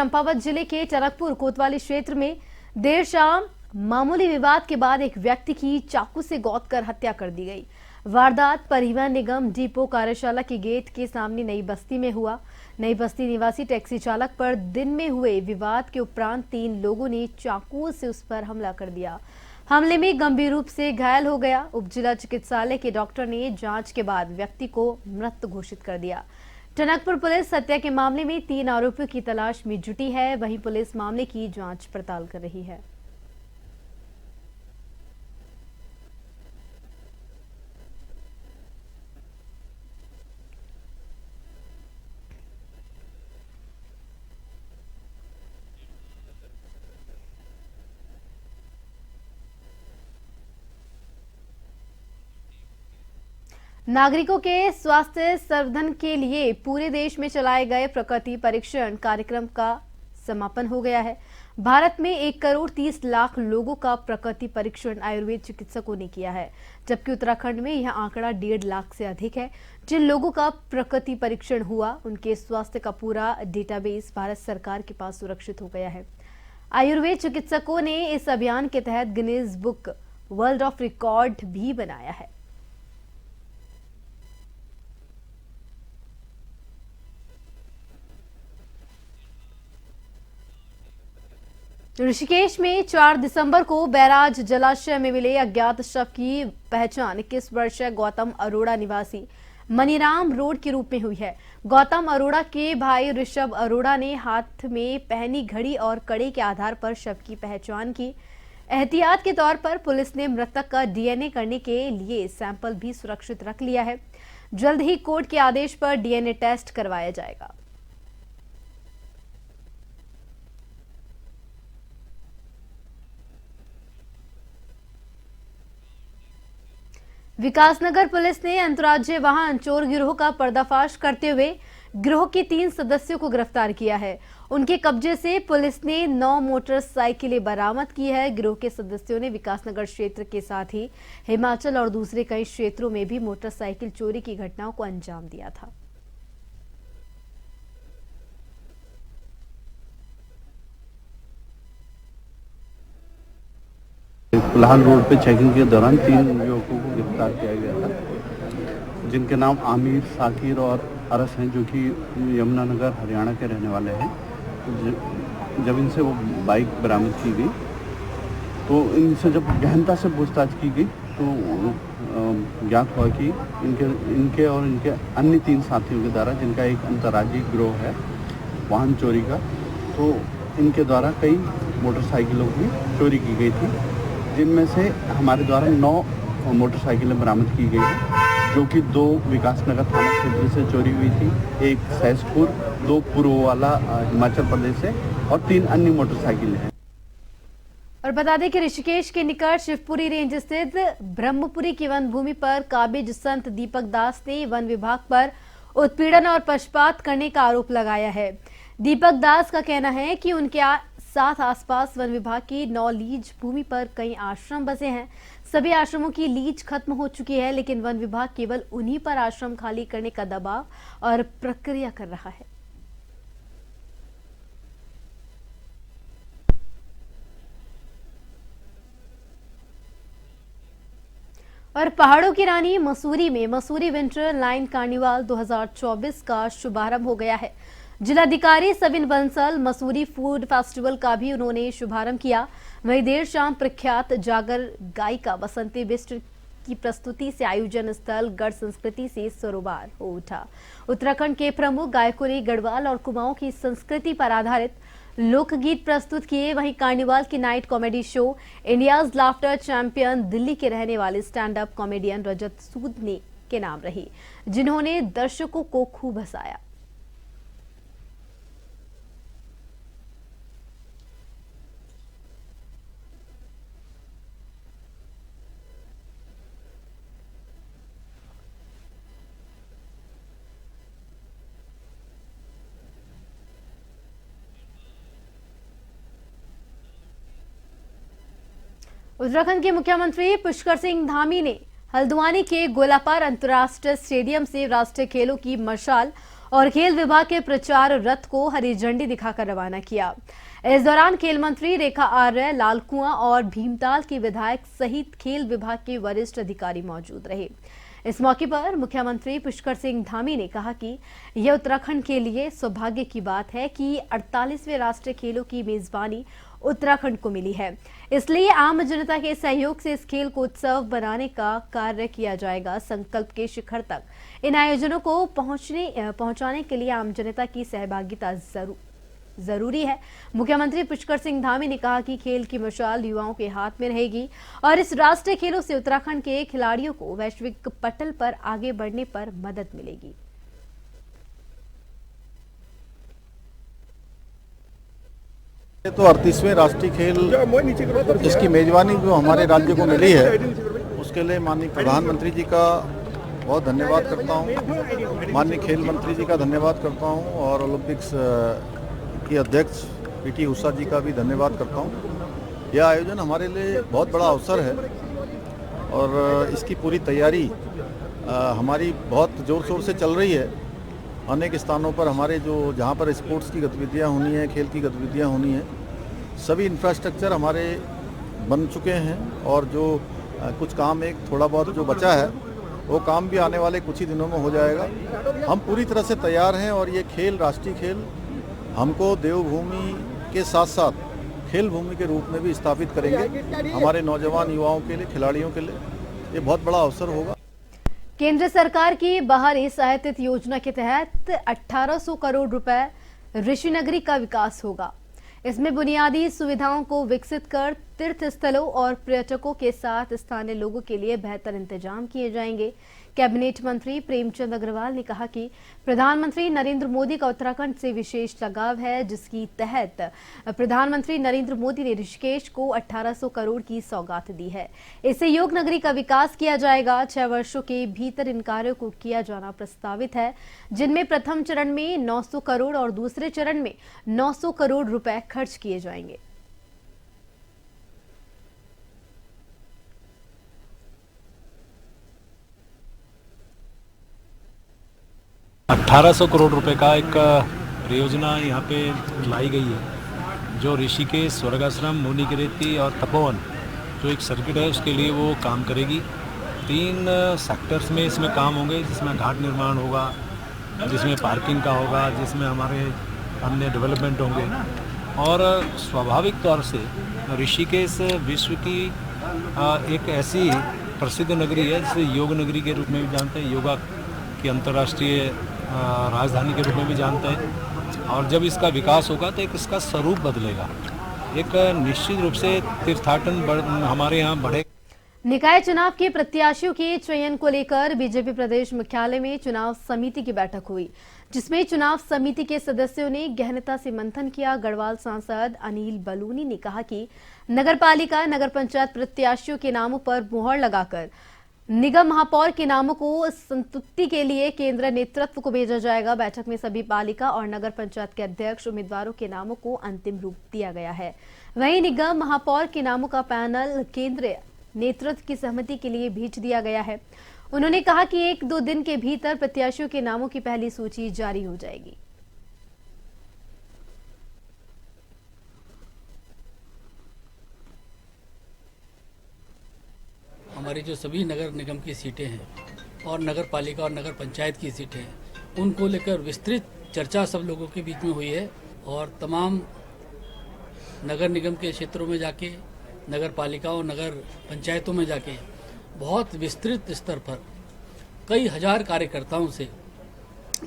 चंपावत जिले के टनकपुर कोतवाली क्षेत्र में देर शाम मामूली विवाद के बाद एक व्यक्ति की चाकू से गोद कर हत्या कर दी गई। वारदात परिवहन निगम डिपो कार्यशाला के गेट के सामने नई बस्ती में हुआ। नई बस्ती निवासी टैक्सी चालक पर दिन में हुए विवाद के उपरांत 3 लोगों ने चाकुओं से उस पर हमला कर दिया। हमले में गंभीर रूप से घायल हो गया। उप जिला चिकित्सालय के डॉक्टर ने जांच के बाद व्यक्ति को मृत घोषित कर दिया। टनकपुर पुलिस हत्या के मामले में 3 आरोपियों की तलाश में जुटी है। वहीं पुलिस मामले की जांच पड़ताल कर रही है। नागरिकों के स्वास्थ्य संवर्धन के लिए पूरे देश में चलाए गए प्रकृति परीक्षण कार्यक्रम का समापन हो गया है। भारत में 1 करोड़ 30 लाख लोगों का प्रकृति परीक्षण आयुर्वेद चिकित्सकों ने किया है, जबकि उत्तराखंड में यह आंकड़ा 1.5 लाख से अधिक है। जिन लोगों का प्रकृति परीक्षण हुआ, उनके स्वास्थ्य का पूरा डेटाबेस भारत सरकार के पास सुरक्षित हो गया है। आयुर्वेद चिकित्सकों ने इस अभियान के तहत Guinness book world of record भी बनाया है। ऋषिकेश में 4 दिसंबर को बैराज जलाशय में मिले अज्ञात शव की पहचान 21 वर्षीय गौतम अरोड़ा निवासी मनीराम रोड के रूप में हुई है। गौतम अरोड़ा के भाई ऋषभ अरोड़ा ने हाथ में पहनी घड़ी और कड़े के आधार पर शव की पहचान की। एहतियात के तौर पर पुलिस ने मृतक का डीएनए करने के लिए सैंपल भी सुरक्षित रख लिया है। जल्द ही कोर्ट के आदेश पर डीएनए टेस्ट करवाया जाएगा। विकासनगर पुलिस ने अंतर्राज्यीय वाहन चोर गिरोह का पर्दाफाश करते हुए गिरोह के 3 सदस्यों को गिरफ्तार किया है। उनके कब्जे से पुलिस ने 9 मोटरसाइकिलें बरामद की है। गिरोह के सदस्यों ने विकासनगर क्षेत्र के साथ ही हिमाचल और दूसरे कई क्षेत्रों में भी मोटरसाइकिल चोरी की घटनाओं को अंजाम दिया था। पुलाल रोड पे चेकिंग के दौरान 3 युवकों को गिरफ्तार किया गया था, जिनके नाम आमिर, साकिर और अरस हैं, जो कि यमुनानगर हरियाणा के रहने वाले हैं। जब इनसे वो बाइक बरामद की गई तो इनसे जब गहनता से पूछताछ की गई तो ज्ञात हुआ कि इनके और इनके अन्य 3 साथियों के द्वारा, जिनका एक अंतर्राज्यीय गिरोह है वाहन चोरी का, तो इनके द्वारा कई मोटरसाइकिलों की चोरी की गई थी, जिनमें से हमारे द्वारा 9 मोटरसाइकिलें बरामद की गई हैं, जो कि 2 विकासनगर थाना क्षेत्र से चोरी हुई थी, 1 सहसपुर, 2 पुरवाला हिमाचल प्रदेश से और 3 अन्य मोटरसाइकिलें हैं। और बता दें कि ऋषिकेश के निकट शिवपुरी रेंज स्थित ब्रह्मपुरी की वन भूमि पर काबिज संत दीपक दास ने वन विभाग पर उत्पीड़न और पक्षपात करने का आरोप लगाया है। दीपक दास का कहना है कि उनके साथ आसपास वन विभाग की 9 लीज भूमि पर कई आश्रम बसे हैं। सभी आश्रमों की लीज खत्म हो चुकी है, लेकिन वन विभाग केवल उन्हीं पर आश्रम खाली करने का दबाव और प्रक्रिया कर रहा है। और पहाड़ों की रानी मसूरी में मसूरी विंटर लाइन कार्निवाल 2024 का शुभारंभ हो गया है। जिलाधिकारी सविन बंसल मसूरी फूड फेस्टिवल का भी उन्होंने शुभारंभ किया। वहीं देर शाम प्रख्यात जागर गायिका बसंती बिष्ट की प्रस्तुति से आयोजन स्थल गढ़ संस्कृति से सरोबार हो उठा। उत्तराखंड के प्रमुख गायकों ने गढ़वाल और कुमाऊं की संस्कृति पर आधारित लोकगीत प्रस्तुत किए। वहीं कार्निवाल की night comedy show India's laughter champion Delhi के रहने वाले स्टैंड अप कॉमेडियन रजत सूद ने के नाम रही, जिन्होंने दर्शकों को खूब हंसाया। उत्तराखंड के मुख्यमंत्री पुष्कर सिंह धामी ने हल्द्वानी के गोलापार अंतर्राष्ट्रीय स्टेडियम से राष्ट्रीय खेलों की मशाल और खेल विभाग के प्रचार रथ को हरी झंडी दिखाकर रवाना किया। इस दौरान खेल मंत्री रेखा आर्य, लालकुआं और भीमताल के विधायक सहित खेल विभाग के वरिष्ठ अधिकारी मौजूद रहे। इस मौके पर मुख्यमंत्री पुष्कर सिंह धामी ने कहा कि यह उत्तराखंड के लिए सौभाग्य की बात है कि 48वें राष्ट्रीय खेलों की मेजबानी उत्तराखंड को मिली है। इसलिए आम जनता के सहयोग से इस खेल को उत्सव बनाने का कार्य किया जाएगा। संकल्प के शिखर तक इन आयोजनों को पहुंचाने के लिए आम जनता की सहभागिता जरूरी है। मुख्यमंत्री पुष्कर सिंह धामी ने कहा कि खेल की मशाल युवाओं के हाथ में रहेगी और इस राष्ट्रीय खेलों से उत्तराखंड के खिलाड़ियों को वैश्विक पटल पर आगे बढ़ने पर मदद मिलेगी। तो 38वें राष्ट्रीय खेल जिसकी मेजबानी जो हमारे राज्य को मिली है, उसके लिए माननीय प्रधानमंत्री जी का बहुत धन्यवाद करता हूँ, माननीय खेल मंत्री जी का धन्यवाद करता हूँ और ओलंपिक्स की अध्यक्ष पीटी उषा जी का भी धन्यवाद करता हूँ। यह आयोजन हमारे लिए बहुत बड़ा अवसर है और इसकी पूरी तैयारी हमारी बहुत ज़ोर शोर से चल रही है। अनेक स्थानों पर हमारे जहाँ पर स्पोर्ट्स की गतिविधियाँ होनी है, खेल की गतिविधियाँ होनी है, सभी इंफ्रास्ट्रक्चर हमारे बन चुके हैं और जो कुछ काम एक थोड़ा बहुत जो बचा है वो काम भी आने वाले कुछ ही दिनों में हो जाएगा। हम पूरी तरह से तैयार हैं और ये खेल, राष्ट्रीय खेल, हमको देवभूमि के साथ साथ खेल भूमि के रूप में भी स्थापित करेंगे। हमारे नौजवान युवाओं के लिए, खिलाड़ियों के लिए ये बहुत बड़ा अवसर होगा। केंद्र सरकार की बाहरी सहायतित योजना के तहत 1800 करोड़ रुपए ऋषिनगरी का विकास होगा। इसमें बुनियादी सुविधाओं को विकसित कर तीर्थ स्थलों और पर्यटकों के साथ स्थानीय लोगों के लिए बेहतर इंतजाम किए जाएंगे। कैबिनेट मंत्री प्रेमचंद अग्रवाल ने कहा कि प्रधानमंत्री नरेंद्र मोदी का उत्तराखंड से विशेष लगाव है, जिसकी तहत प्रधानमंत्री नरेंद्र मोदी ने ऋषिकेश को 1800 करोड़ की सौगात दी है। इससे योग नगरी का विकास किया जाएगा। 6 वर्षों के भीतर इन कार्यों को किया जाना प्रस्तावित है, जिनमें प्रथम चरण में 900 करोड़ और दूसरे चरण में 900 करोड़ रुपए खर्च किए जाएंगे। ₹1800 करोड़ का एक परियोजना यहाँ पे लाई गई है, जो ऋषिकेश, स्वर्गाश्रम, मुनि की रेती और तपोवन जो एक सर्किट है उसके लिए वो काम करेगी। 3 सेक्टर्स में इसमें काम होंगे, जिसमें घाट निर्माण होगा, जिसमें पार्किंग का होगा, जिसमें हमारे अन्य डेवलपमेंट होंगे। और स्वाभाविक तौर से ऋषिकेश विश्व की एक ऐसी प्रसिद्ध नगरी है जिसे योग नगरी के रूप में भी जानते हैं, योगा की अंतर्राष्ट्रीय राजधानी के रूप में भी जानते हैं। और जब इसका विकास होगा तो एक इसका स्वरूप बदलेगा, एक निश्चित रूप से तीर्थाटन हमारे यहाँ बढ़े। निकाय चुनाव के प्रत्याशियों के चयन को लेकर बीजेपी प्रदेश मुख्यालय में चुनाव समिति की बैठक हुई, जिसमें चुनाव समिति के सदस्यों ने गहनता से मंथन किया। गढ़वाल सांसद अनिल बलूनी ने कहा कि नगरपालिका, नगर पंचायत प्रत्याशियों के नामों पर मुहर लगाकर निगम महापौर के नामों को संतुष्टि के लिए केंद्र नेतृत्व को भेजा जाएगा। बैठक में सभी पालिका और नगर पंचायत के अध्यक्ष उम्मीदवारों के नामों को अंतिम रूप दिया गया है। वहीं निगम महापौर के नामों का पैनल केंद्रीय नेतृत्व की सहमति के लिए भेज दिया गया है। उन्होंने कहा कि 1-2 दिन के भीतर प्रत्याशियों के नामों की पहली सूची जारी हो जाएगी। हमारी जो सभी नगर निगम की सीटें हैं और नगर पालिका और नगर पंचायत की सीटें हैं, उनको लेकर विस्तृत चर्चा सब लोगों के बीच में हुई है और तमाम नगर निगम के क्षेत्रों में जाके, नगर पालिका और नगर पंचायतों में जाके बहुत विस्तृत स्तर पर कई हजार कार्यकर्ताओं से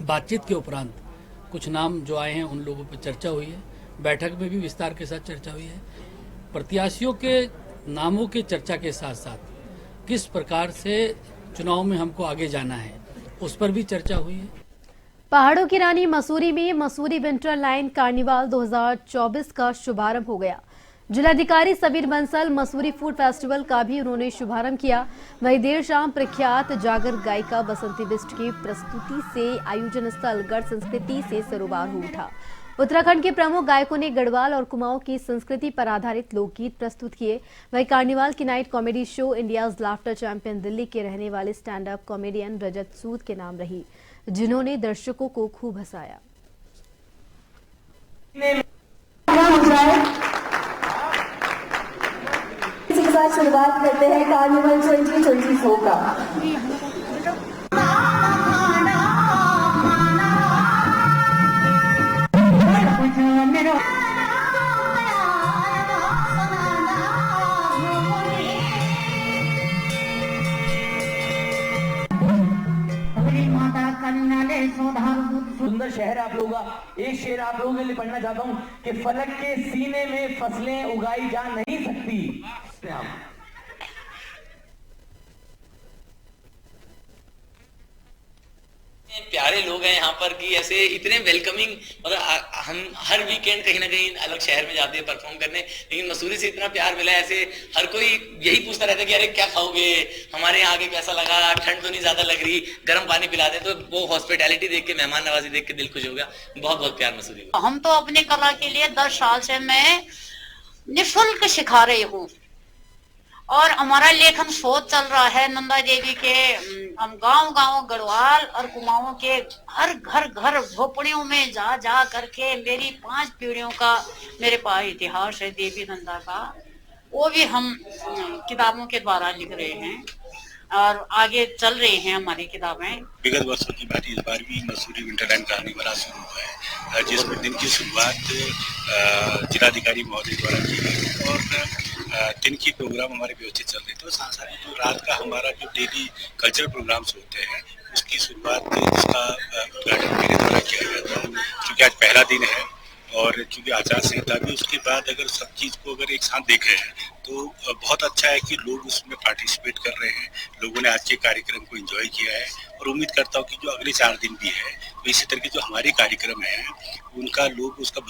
बातचीत के उपरांत कुछ नाम जो आए हैं उन लोगों पर चर्चा हुई है। बैठक में भी विस्तार के साथ चर्चा हुई है। प्रत्याशियों के नामों के चर्चा के साथ साथ किस प्रकार से चुनाव में हमको आगे जाना है उस पर भी चर्चा हुई है। पहाड़ों की रानी मसूरी में मसूरी विंटर लाइन कार्निवाल 2024 का शुभारंभ हो गया। जिलाधिकारी सबीर बंसल मसूरी फूड फेस्टिवल का भी उन्होंने शुभारंभ किया। वहीं देर शाम प्रख्यात जागर गायिका बसंती बिष्ट की प्रस्तुति से आयोजन स्थल गढ़ संस्कृति से सरोबार हो उठा। उत्तराखंड के प्रमुख गायकों ने गढ़वाल और कुमाऊं की संस्कृति पर आधारित लोकगीत प्रस्तुत किए। वहीं कार्निवाल की night comedy show India's laughter champion Delhi के रहने वाले स्टैंड अप कॉमेडियन रजत सूद के नाम रही। जिन्होंने दर्शकों को खूब हंसाया। इसी के साथ शुरुआत करते हैं कार्निवल 2024 का। सुंदर शहर आप लोगों का। एक शेर आप लोगों के लिए पढ़ना चाहता हूँ कि फलक के सीने में फसलें उगाई जा नहीं सकती। प्यारे लोग हैं यहाँ पर कि ऐसे इतने वेलकमिंग, मतलब हम हर वीकेंड कहीं ना कहीं अलग शहर में जाते हैं परफॉर्म करने, लेकिन मसूरी से इतना प्यार मिला है। ऐसे हर कोई यही पूछता रहता है कि अरे क्या खाओगे, हमारे यहाँ आके कैसा लगा, ठंड तो नहीं ज्यादा लग रही, गर्म पानी पिला दे। तो वो हॉस्पिटैलिटी देख के, मेहमान नवाजी देख के दिल खुश हो गया। बहुत बहुत प्यार मसूरी को। हम तो अपनी कला के लिए 10 साल से मैं निःशुल्क सिखा रही हूँ और हमारा लेखन शोध चल रहा है। नंदा देवी के हम गांव-गांव, गढ़वाल और कुमाऊं के हर घर झोपड़ियों में जा जा करके मेरी 5 पीढ़ियों का मेरे पास इतिहास है देवी नंदा का, वो भी हम किताबों के द्वारा लिख रहे हैं और आगे चल रही हैं हमारी किताबें। विगत वर्षों की बात इस बार भी मसूरी विंटरलैंड कार्निवल शुरू हुआ है, जिसमें दिन की शुरुआत जिलाधिकारी महोदय द्वारा की गई और दिन की प्रोग्राम हमारे व्यवस्थित चल रहे थे। तो साथ साथ जो रात का हमारा जो डेली कल्चरल प्रोग्राम्स होते हैं उसकी शुरुआत इसका उद्घाटन मेरे द्वारा किया गया था। क्योंकि आज पहला दिन है और चूँकि आचार संहिता भी, उसके बाद अगर सब चीज़ को अगर एक साथ देख रहे हैं तो बहुत अच्छा है कि लोग उसमें पार्टिसिपेट कर रहे हैं। लोगों ने आज के कार्यक्रम को एंजॉय किया है और उम्मीद करता हूँ कि जो अगले 4 दिन भी है तो इसी तरह के जो हमारे कार्यक्रम हैं उनका लोग उसका